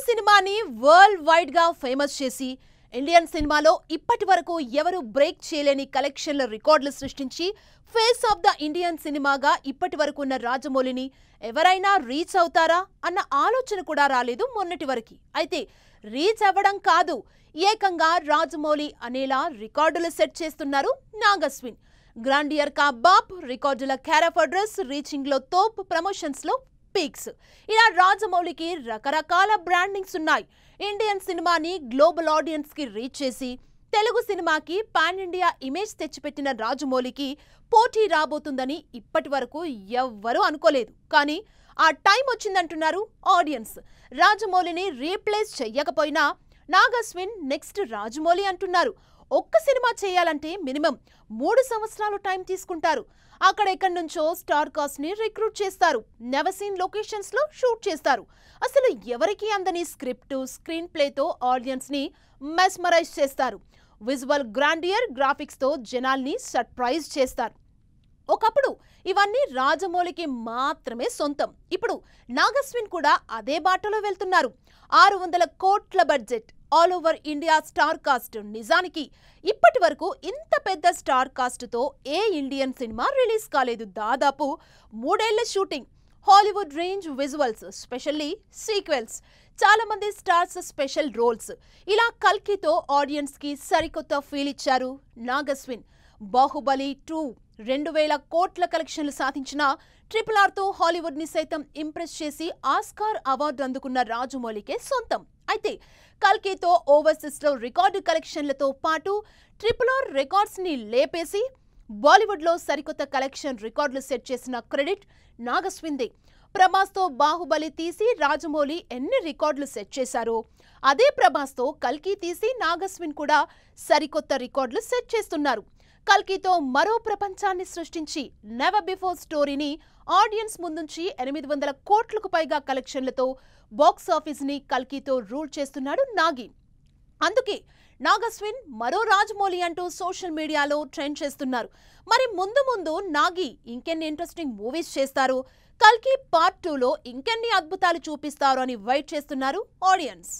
సినిమాని world wide గా famous చేసి ఇండియన్ సినిమాలో ఇప్పటి వరకు ఎవరు బ్రేక్ చేయలేని కలెక్షన్ల రికార్డులు సృష్టించి ఫేస్ ఆఫ్ ద ఇండియన్ సినిమాగా ఇప్పటి వరకు ఉన్న రాజమౌళిని ఎవరైనా రీచ్ అవుతారా అన్న ఆలోచన కూడా రాలేదు మొన్నటి వరకు. అయితే రీచ్ అవ్వడం కాదు, ఏకంగా రాజమౌళి అనేలా రికార్డులు సెట్ చేస్తున్నారు నాగస్విన్. గ్రాండియర్ కా బాప్, రికార్డుల క్యారఫ్ అడ్రస్, రీచింగ్ లో తోప్, ప్రమోషన్స్ లో పీక్స్. ఇలా రాజమౌళికి రకరకాల బ్రాండింగ్స్ ఉన్నాయి. ఇండియన్ సినిమాని గ్లోబల్ ఆడియన్స్ కి రీచ్ చేసి తెలుగు సినిమాకి పాన్ ఇండియా ఇమేజ్ తెచ్చిపెట్టిన రాజమౌళికి పోటీ రాబోతుందని ఇప్పటి వరకు ఎవ్వరూ అనుకోలేదు. కానీ ఆ టైం వచ్చిందంటున్నారు ఆడియన్స్. రాజమౌళిని రీప్లేస్ చెయ్యకపోయినా నాగస్విన్ నెక్స్ట్ రాజమౌళి అంటున్నారు. ఒక్క సినిమా చేయాలంటే మినిమం 3 సంవత్సరాలు టైం తీసుకుంటారు. అక్కడెక్కడి నుంచో స్టార్ కాస్ట్ ని రిక్రూట్ చేస్తారు. నెవర్ సీన్ లొకేషన్స్ లో షూట్ చేస్తారు. అసలు ఎవరికి అందని స్క్రిప్ట్, స్క్రీన్ ప్లేతో ఆడియన్స్ ని మెస్మరైజ్ చేస్తారు. విజువల్ గ్రాండియర్ గ్రాఫిక్స్ తో జనాల్ని సర్ప్రైజ్ చేస్తారు. ఒకప్పుడు ఇవన్నీ రాజమౌళికి మాత్రమే సొంతం. ఇప్పుడు నాగస్విన్ కూడా అదే బాటలో వెళ్తున్నారు. 600 కోట్ల budget, all over India star cast. నిజానికి ఇప్పటి వరకు ఇంత పెద్ద స్టార్ కాస్ట్ తో ఏ ఇండియన్ సినిమా రిలీజ్ కాలేదు. దాదాపు 3 ఏళ్ల shooting, Hollywood range visuals, specially sequels, చాలా మంది స్టార్స్ స్పెషల్ రోల్స్. ఇలా కల్కితో ఆడియన్స్ కి సరికొత్త ఫీల్ ఇచ్చారు నాగస్విన్. బాహుబలి 2 2000 కోట్ల కలెక్షన్లు సాధించిన RRR తో హాలీవుడ్ ని సైతం ఇంప్రెస్ చేసి ఆస్కార్ అవార్డు అందుకున్న రాజమౌళికే సొంతం. అయితే కల్కితో ఓవర్సీస్ లో రికార్డు కలెక్షన్లతో పాటు RRR రికార్డ్స్ ని లేపేసి బాలీవుడ్ లో సరికొత్త కలెక్షన్ రికార్డులు సెట్ చేసిన క్రెడిట్ నాగస్విన్దే. ప్రభాస్తో బాహుబలి తీసి రాజమౌళి ఎన్ని రికార్డులు సెట్ చేశారో, అదే ప్రభాస్తో కల్కి తీసి నాగస్విన్ కూడా సరికొత్త రికార్డులు సెట్ చేస్తున్నారు. కల్కితో మరో ప్రపంచాన్ని సృష్టించి నెవర్ బిఫోర్ స్టోరీని ఆడియన్స్ ముందుంచి 800 కోట్లకు పైగా కలెక్షన్లతో బాక్స్ ఆఫీస్ ని కల్కితో రూల్ చేస్తున్నాడు నాగి. అందుకే నాగస్విన్ మరో రాజమౌళి అంటూ సోషల్ మీడియాలో ట్రెండ్ చేస్తున్నారు. మరి ముందు ముందు నాగి ఇంకెన్ని ఇంట్రెస్టింగ్ మూవీస్ చేస్తారు, కల్కి పార్ట్ 2లో ఇంకెన్ని అద్భుతాలు చూపిస్తారు అని వెయిట్ చేస్తున్నారు ఆడియన్స్.